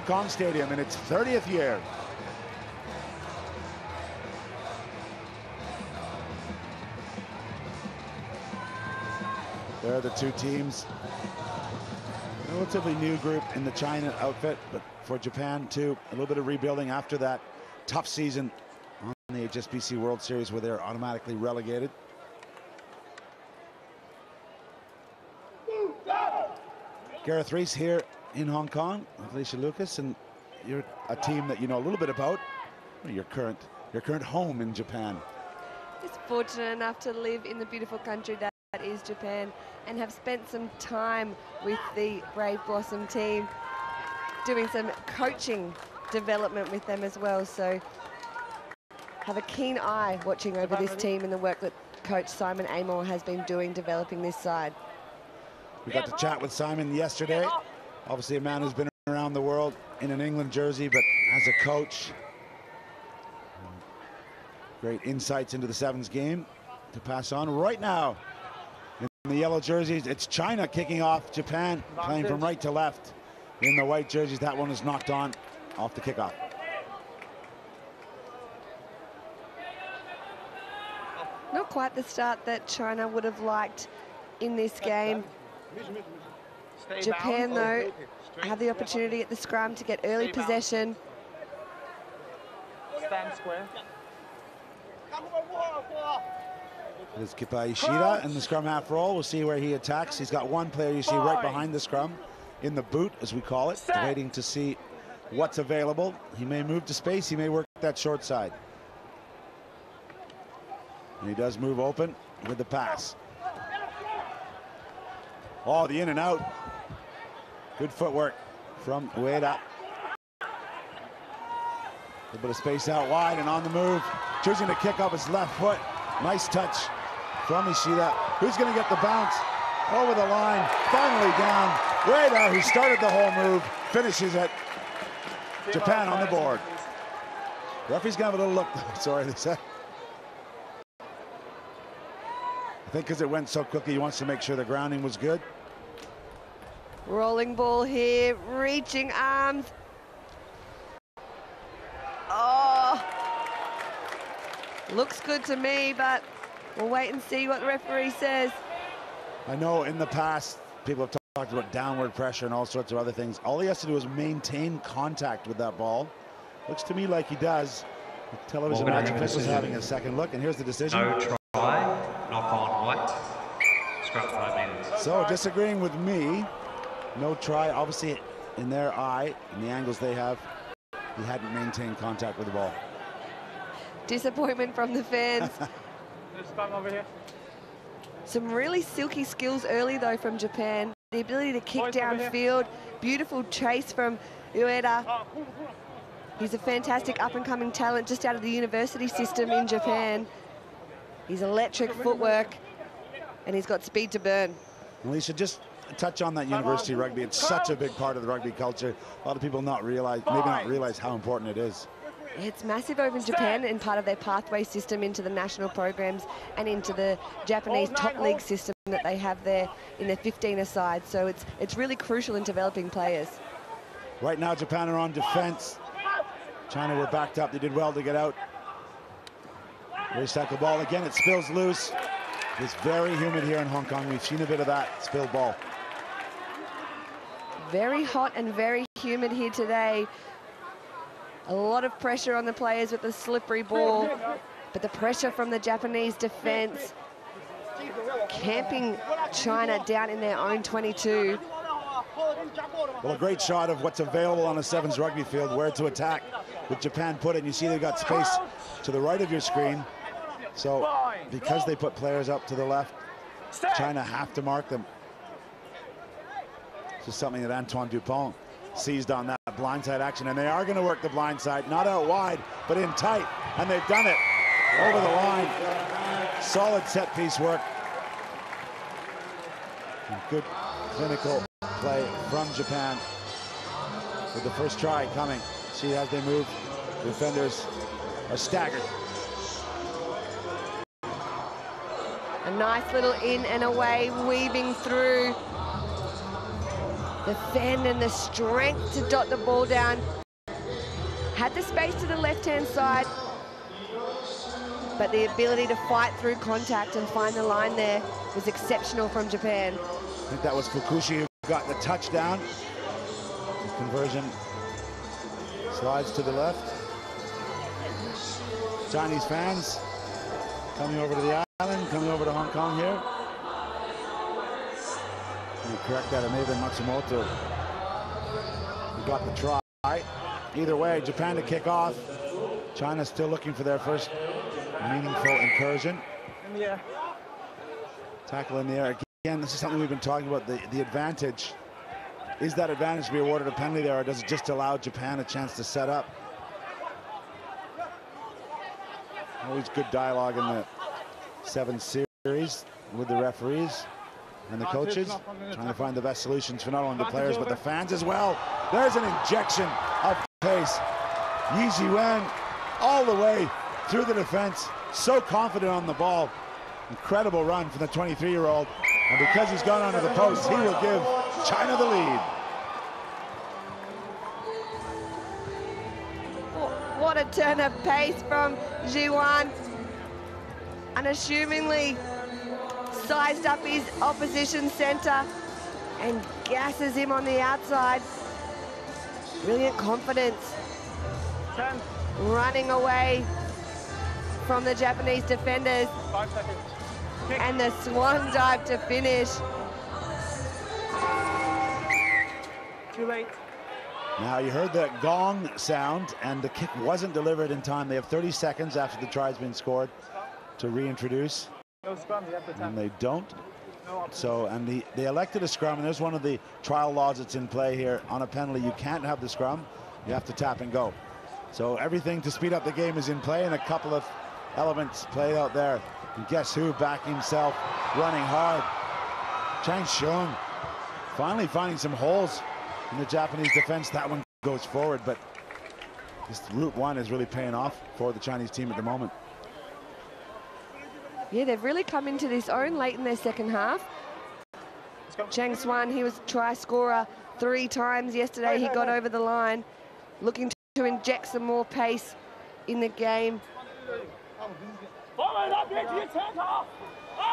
Kong Stadium in its 30th year. There are the two teams. Relatively new group in the China outfit, but for Japan too, a little bit of rebuilding after that tough season on the HSBC World Series where they're automatically relegated. Gareth Rees here in Hong Kong, Alicia Lucas, and you're a team that you know a little bit about. Your current home in Japan. Just fortunate enough to live in the beautiful country that is Japan, and have spent some time with the Brave Blossom team, doing some coaching development with them as well. So have a keen eye watching over this team and the work that coach Simon Amor has been doing developing this side. We got to chat with Simon yesterday. Obviously a man who's been around the world in an England jersey, but as a coach, great insights into the sevens game to pass on. Right now in the yellow jerseys, it's China kicking off. Japan playing from right to left. In the white jerseys, that one is knocked on off the kickoff. Not quite the start that China would have liked in this game. Japan, though, have the opportunity at the scrum to get early possession. Stand square. There's Kipa Ishida in the scrum half roll. We'll see where he attacks. He's got one player you see right behind the scrum, in the boot, as we call it, waiting to see what's available. He may move to space. He may work that short side. And he does move open with the pass. Oh, the in and out. Good footwork from Ueda. A little bit of space out wide and on the move. Choosing to kick up his left foot. Nice touch from Ishida. Who's going to get the bounce? Over the line. Finally down. Ueda, who started the whole move, finishes it. Japan on the board. Referee's going to have a little look. Sorry, they said. I think because it went so quickly, he wants to make sure the grounding was good. Rolling ball here, reaching arms. Oh, looks good to me, but we'll wait and see what the referee says. I know in the past, people have talked about downward pressure and all sorts of other things. All he has to do is maintain contact with that ball. Looks to me like he does. The television match officials having a second look, and here's the decision. No try, knock on white, scrum 5 meters. So disagreeing with me, no try. Obviously, in their eye, in the angles they have, he hadn't maintained contact with the ball. Disappointment from the fans. Over here. Some really silky skills early, though, from Japan. The ability to kick downfield. Beautiful chase from Ueda. He's a fantastic up-and-coming talent just out of the university system in Japan. He's electric footwork, and he's got speed to burn. Alicia, just touch on that university rugby. It's such a big part of the rugby culture. A lot of people maybe not realize how important it is. It's massive over in Japan and part of their pathway system into the national programs and into the Japanese top league system that they have there in their 15er side. So it's really crucial in developing players. Right now, Japan are on defense. China were backed up. They did well to get out. Race tackle ball again. It spills loose. It's very humid here in Hong Kong. We've seen a bit of that spilled ball. Very hot and very humid here today. A lot of pressure on the players with the slippery ball, but the pressure from the Japanese defense, camping China down in their own 22. Well, a great shot of what's available on a sevens rugby field, where to attack with Japan put it. And you see they've got space to the right of your screen. So because they put players up to the left, China have to mark them. This is something that Antoine Dupont seized on, that blindside action, and they are going to work the blindside, not out wide, but in tight, and they've done it over the line. Solid set piece work. And good clinical play from Japan with the first try coming. See as they move, the defenders are staggered. A nice little in and away, weaving through. The fend and the strength to dot the ball down. Had the space to the left-hand side, but the ability to fight through contact and find the line there was exceptional from Japan. I think that was Fukushi who got the touchdown. The conversion slides to the left. Chinese fans coming over to the island, coming over to Hong Kong here. Let me correct that, it may have been Matsumoto who got the try. Either way, Japan to kick off. China still looking for their first meaningful incursion. In the air. Tackle in the air. Again, this is something we've been talking about, the advantage. Is that advantage to be awarded a penalty there, or does it just allow Japan a chance to set up? Always good dialogue in the 7 series with the referees and the coaches, trying to find the best solutions for not only the players but the fans as well. There's an injection of pace. Yi Zhiwen all the way through the defense, so confident on the ball. Incredible run from the 23-year-old, and because he's gone onto the post, he will give China the lead. What a turn of pace from Zhiwen. Unassumingly sized up his opposition centre and gasses him on the outside. Brilliant confidence. 10. Running away from the Japanese defenders. 5 seconds. Kick. And the swan dive to finish. Too late. Now you heard the gong sound, and the kick wasn't delivered in time. They have 30 seconds after the try's been scored to reintroduce. No scrum, you have to And they don't. No. So, and they elected a scrum, and there's one of the trial laws that's in play here. On a penalty, you can't have the scrum. You have to tap and go. So everything to speed up the game is in play, and a couple of elements played out there. And guess who back himself, running hard? Chang Xiong finally finding some holes in the Japanese defense. That one goes forward, but this route one is really paying off for the Chinese team at the moment. Yeah, they've really come into this own late in their second half. Chang Swan, he was try scorer 3 times yesterday. He got over the line, looking to inject some more pace in the game.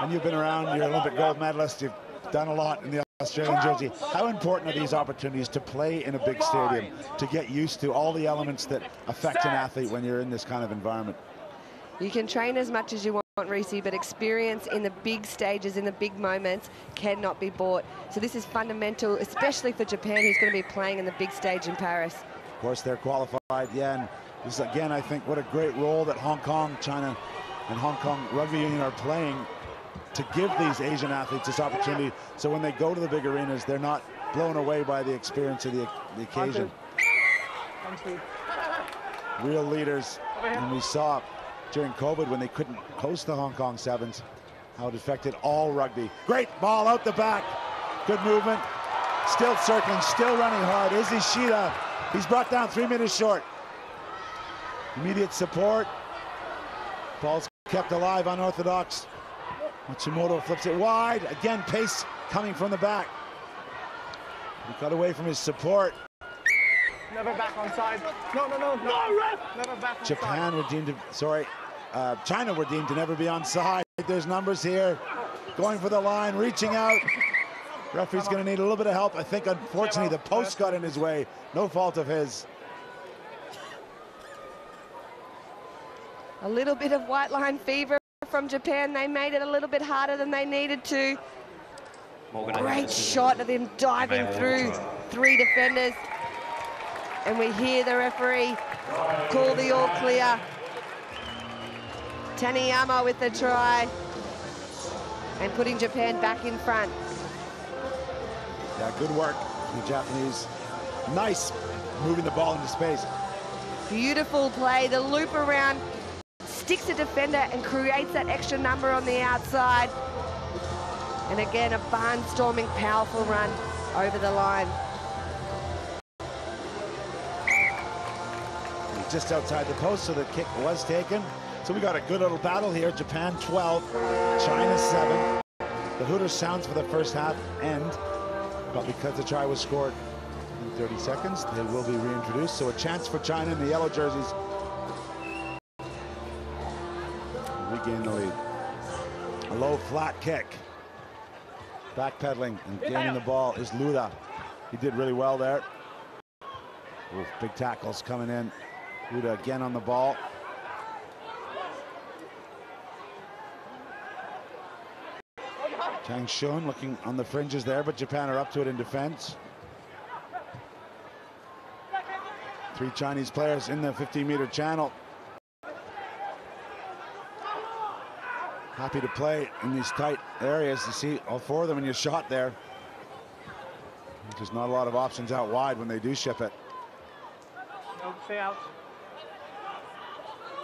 And you've been around, you're an Olympic gold medalist, you've done a lot in the Australian jersey. How important are these opportunities to play in a big stadium, to get used to all the elements that affect an athlete when you're in this kind of environment? You can train as much as you want, Reese, but experience in the big stages, in the big moments, cannot be bought. So this is fundamental, especially for Japan, who's going to be playing in the big stage in Paris. Of course, they're qualified, yeah, and this is, again, I think, what a great role that Hong Kong, China, and Hong Kong Rugby Union are playing to give these Asian athletes this opportunity, so when they go to the big arenas, they're not blown away by the experience of the occasion. Real leaders, and we saw during COVID when they couldn't host the Hong Kong Sevens, how it affected all rugby. Great ball out the back, good movement, still circling, still running hard. Is Ishida, he's brought down 3 minutes short. Immediate support, ball's kept alive, unorthodox. Matsumoto flips it wide. Again, pace coming from the back. He got away from his support. Never back on side. No, ref! Never back on Japan were deemed to, sorry, China were deemed to never be on side. There's numbers here. Going for the line, reaching out. Referee's going to need a little bit of help. I think, unfortunately, the post got in his way. No fault of his. A little bit of white line fever from Japan. They made it a little bit harder than they needed to. Great shot of him diving through 3 defenders. And we hear the referee call the all clear. Taniyama with the try and putting Japan back in front. Yeah, good work from the Japanese. Nice moving the ball into space. Beautiful play, the loop around, sticks a defender and creates that extra number on the outside. And again, a barnstorming, powerful run over the line. Just outside the post, so the kick was taken. So we got a good little battle here. Japan 12, China 7. The Hooters sounds for the first half end. but because the try was scored in 30 seconds, they will be reintroduced. So a chance for China in the yellow jerseys to regain the lead. A low flat kick. Backpedaling and gaining the ball is Luda. He did really well there. Ooh, big tackles coming in. Luda again on the ball. Chang Shun looking on the fringes there, but Japan are up to it in defense. 3 Chinese players in the 15-meter channel. Happy to play in these tight areas. You see all 4 of them in your shot there. There's not a lot of options out wide when they do ship it. No, stay out.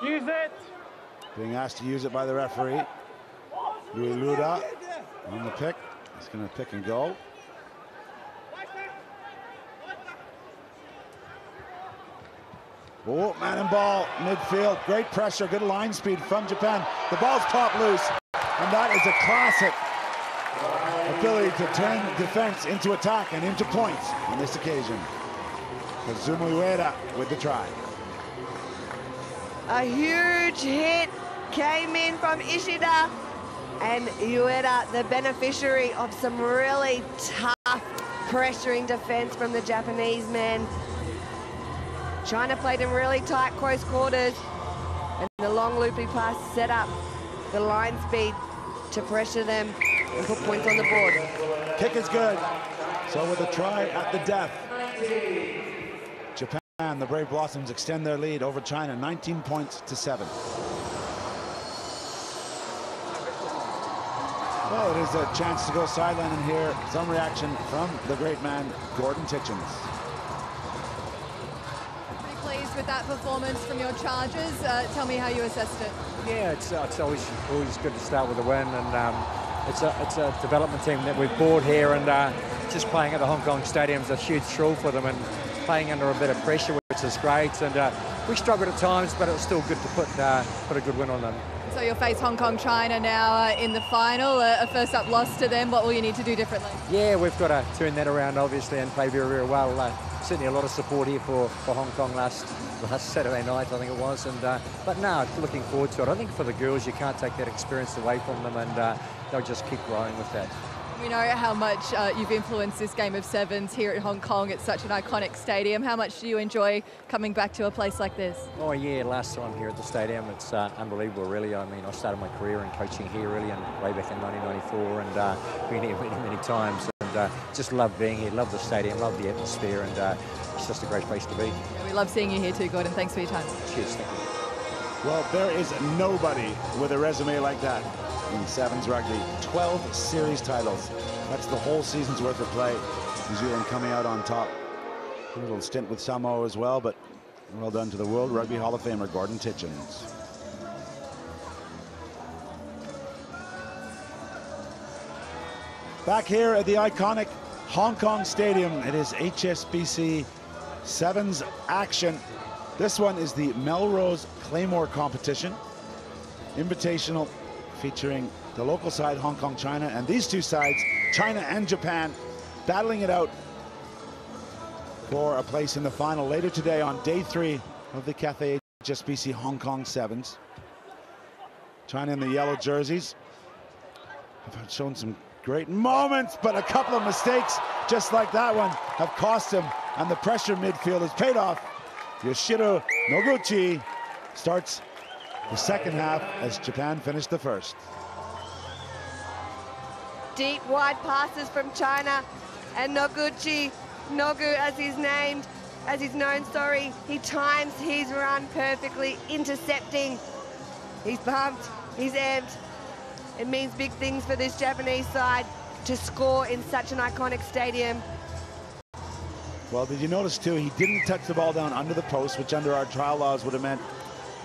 Use it. Being asked to use it by the referee. Louis Luda on the pick. He's going to pick and go. Oh, man and ball, midfield. Great pressure, good line speed from Japan. The ball's popped loose, and that is a classic ability to turn defense into attack and into points on this occasion. Kazuma Ueda with the try. A huge hit came in from Ishida, and Ueda, the beneficiary of some really tough pressuring defense from the Japanese men. China played in really tight close quarters, and the long loopy pass set up the line speed to pressure them and put points on the board. Kick is good. So with a try at the death, Japan, the Brave Blossoms, extend their lead over China, 19 points to 7. Well, it is a chance to go sideline and hear some reaction from the great man, Gordon Titchens. Pleased with that performance from your Chargers. Tell me how you assessed it. Yeah, it's always good to start with a win, and it's a development team that we've brought here, and just playing at the Hong Kong Stadium is a huge thrill for them, and playing under a bit of pressure, which is great. And we struggled at times, but it was still good to put a good win on them. So you'll face Hong Kong China now in the final, a first-up loss to them. What will you need to do differently? Yeah, we've got to turn that around, obviously, and play very, very well. Certainly a lot of support here for Hong Kong last Saturday night, I think it was. And but now, looking forward to it. I think for the girls, you can't take that experience away from them, and they'll just keep growing with that. We know how much you've influenced this game of sevens here at Hong Kong. It's such an iconic stadium. How much do you enjoy coming back to a place like this? Oh yeah, last time here at the stadium, it's unbelievable, really. I mean, I started my career in coaching here, really, and way back in 1994, and been here many, many times. And just love being here, love the stadium, love the atmosphere, and it's just a great place to be. Yeah, we love seeing you here too, Gordon. Thanks for your time. Cheers, thank you. Well, there is nobody with a resume like that in sevens rugby. 12 series titles. That's the whole season's worth of play. New Zealand coming out on top. A little stint with Samoa as well, but well done to the World Rugby Hall of Famer, Gordon Titchens. Back here at the iconic Hong Kong Stadium, it is HSBC Sevens action. This one is the Melrose Claymore competition. Invitational, featuring the local side, Hong Kong, China, and these two sides, China and Japan, battling it out for a place in the final later today on day 3 of the Cathay HSBC Hong Kong Sevens. China in the yellow jerseys have shown some great moments, but a couple of mistakes just like that one have cost him, and the pressure midfield has paid off. Yoshiro Noguchi starts the second half as Japan finished the first. Deep, wide passes from China, and Noguchi, Nogu as he's known, he times his run perfectly, intercepting. He's pumped, he's amped. It means big things for this Japanese side to score in such an iconic stadium. Well, did you notice too, he didn't touch the ball down under the post, which under our trial laws would have meant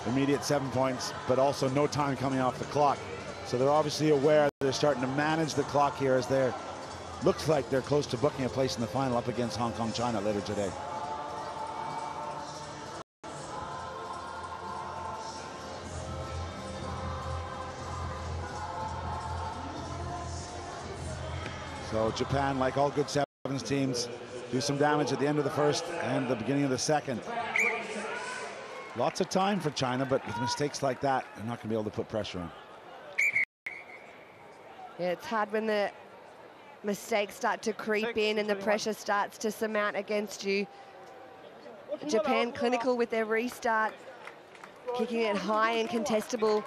immediate 7 points, but also no time coming off the clock. So they're obviously aware they're starting to manage the clock here as they're, looks like they're close to booking a place in the final up against Hong Kong, China later today. So Japan, like all good sevens teams do some damage at the end of the first and the beginning of the second. Lots of time for China, but with mistakes like that, they're not going to be able to put pressure on. Yeah, it's hard when the mistakes start to creep in and the pressure starts to surmount against you. Japan clinical with their restart, kicking it high and contestable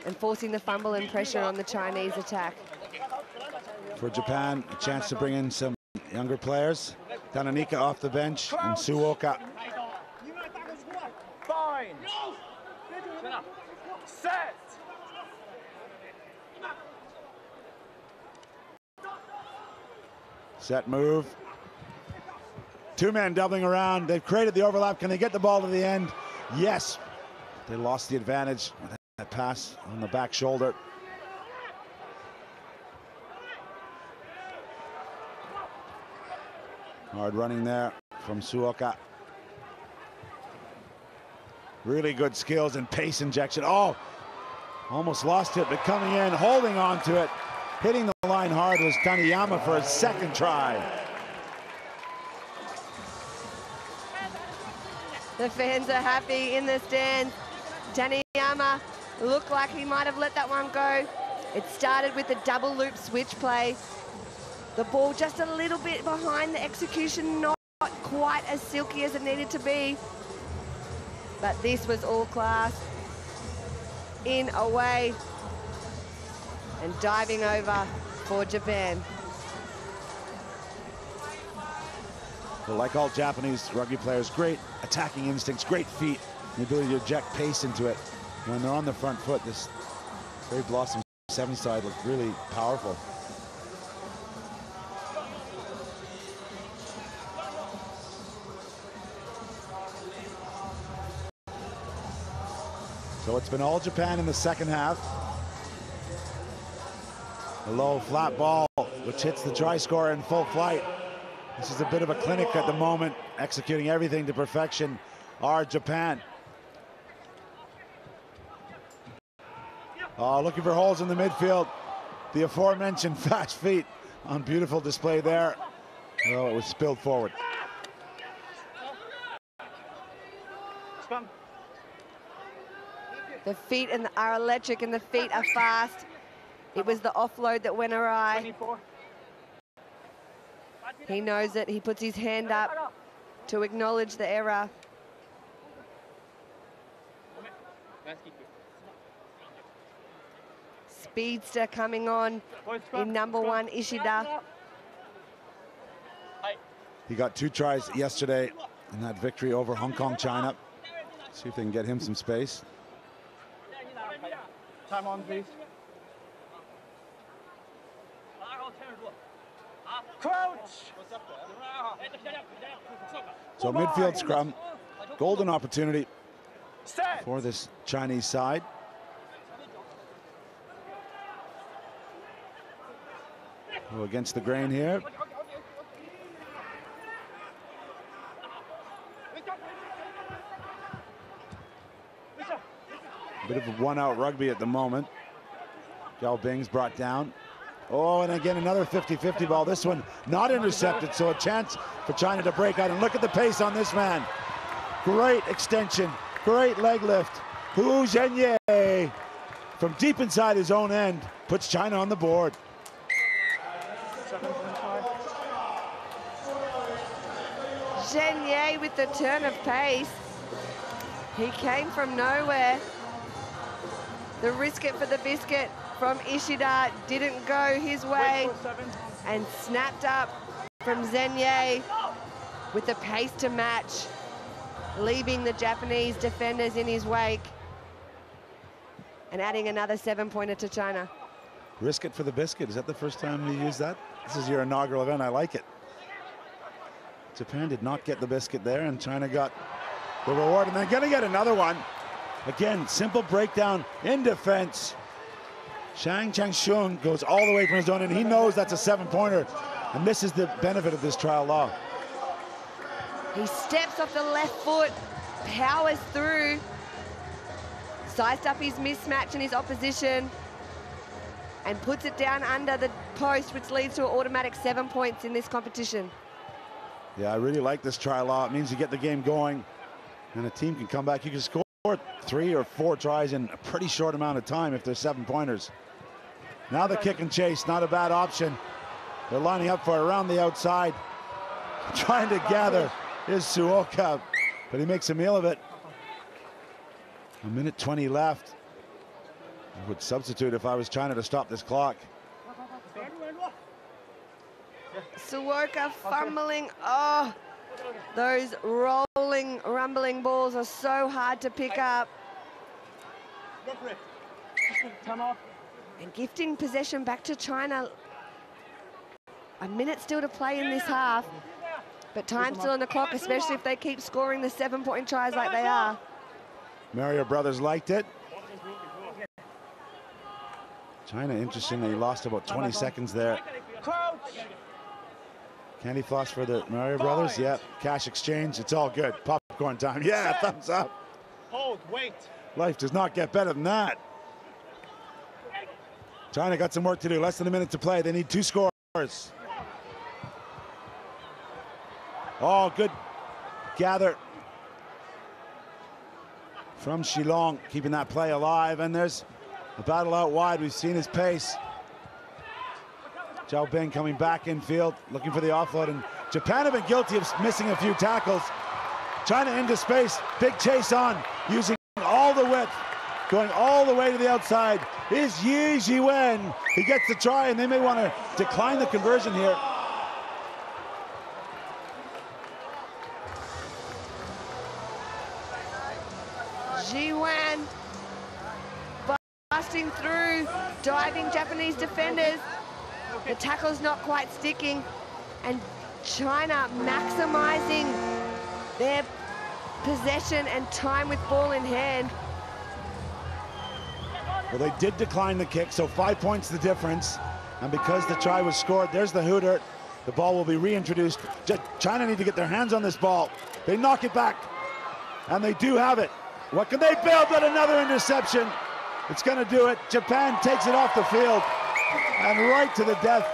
and forcing the fumble and pressure on the Chinese attack. For Japan, a chance to bring in some younger players. Dananika off the bench and Suoka. Fine. Set. Set move. Two men doubling around. They've created the overlap. Can they get the ball to the end? Yes. They lost the advantage with that pass on the back shoulder. Hard running there from Suoka. Really good skills and pace injection. Oh, almost lost it, but coming in, holding on to it. Hitting the line hard was Taniyama for his second try. The fans are happy in the stands. Taniyama looked like he might have let that one go. It started with a double loop switch play. The ball just a little bit behind the execution, not quite as silky as it needed to be. But this was all class. In, away, and diving over for Japan. Well, like all Japanese rugby players, great attacking instincts, great feet, the ability to inject pace into it. When they're on the front foot, this Brave Blossom 7 side looked really powerful. So it's been all Japan in the second half. A low flat ball, which hits the try scorer in full flight. This is a bit of a clinic at the moment, executing everything to perfection are Japan. Looking for holes in the midfield. The aforementioned fast feet on beautiful display there. Well, it was spilled forward. The feet are electric and the feet are fast. It was the offload that went awry. 24. He knows it. He puts his hand up to acknowledge the error. Speedster coming on in number 1, Ishida. He got 2 tries yesterday in that victory over Hong Kong, China. See if they can get him some space. Time on, please. Crouch! So midfield scrum, golden opportunity for this Chinese side. Oh, against the grain here. Bit of a one-out rugby at the moment. Gao Bing's brought down. Oh, and again, another 50-50 ball. This one not intercepted, so a chance for China to break out. And look at the pace on this man. Great extension, great leg lift. Hu Zhenye from deep inside his own end puts China on the board. 7.5. Zhenye with the turn of pace. He came from nowhere. The risk it for the biscuit from Ishida didn't go his way, and snapped up from Zhenye with the pace to match, leaving the Japanese defenders in his wake and adding another 7-pointer to China. Risk it for the biscuit. Is that the first time you use that? This is your inaugural event. I like it. Japan did not get the biscuit there, and China got the reward, and they're going to get another one. Again, simple breakdown in defense. Shang Changshun goes all the way from his own end. He knows that's a 7-pointer, and this is the benefit of this trial law. He steps off the left foot, powers through, sized up his mismatch and his opposition, and puts it down under the post, which leads to an automatic 7 points in this competition. Yeah, I really like this try law. It means you get the game going and a team can come back. You can score 3 or 4 tries in a pretty short amount of time if they're 7-pointers. Now the kick and chase, not a bad option. They're lining up for it around the outside. Trying to gather is Suoka, but he makes a meal of it. 1:20 left. I would substitute if I was China to stop this clock. Suoka fumbling. Oh, those rolling, rumbling balls are so hard to pick up. And gifting possession back to China. A minute still to play in this half, but time still on the clock, especially if they keep scoring the 7-point tries like they are. Mario brothers liked it. China, interestingly, lost about 20 seconds there. Candy floss for the Mario brothers. Yeah, cash exchange. It's all good. Popcorn time. Yeah, thumbs up. Hold, wait. Life does not get better than that. China got some work to do. Less than a minute to play. They need 2 scores. Oh, good gather from Shilong, keeping that play alive. And there's a battle out wide. We've seen his pace. Zhao Bing coming back infield, looking for the offload. And Japan have been guilty of missing a few tackles. China into space, big chase on, using all the width, going all the way to the outside. Is Yi Jiwen. He gets the try, and they may want to decline the conversion here. Jiwen busting through, diving Japanese defenders. The tackle's not quite sticking, and China maximizing their possession and time with ball in hand. Well, they did decline the kick, so 5 points the difference. And because the try was scored, there's the hooter. The ball will be reintroduced. China need to get their hands on this ball. They knock it back, and they do have it. What can they build but another interception? It's going to do it. Japan takes it off the field and right to the death.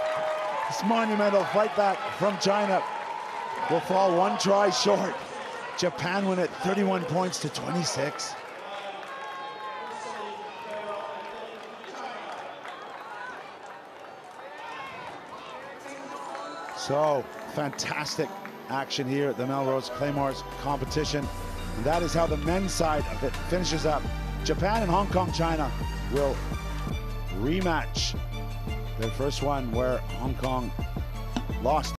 This monumental fight back from China will fall 1 try short. Japan win it 31 points to 26. So fantastic action here at the Melrose Claymores competition. And that is how the men's side of it finishes up. Japan and Hong Kong, China will rematch their first one where Hong Kong lost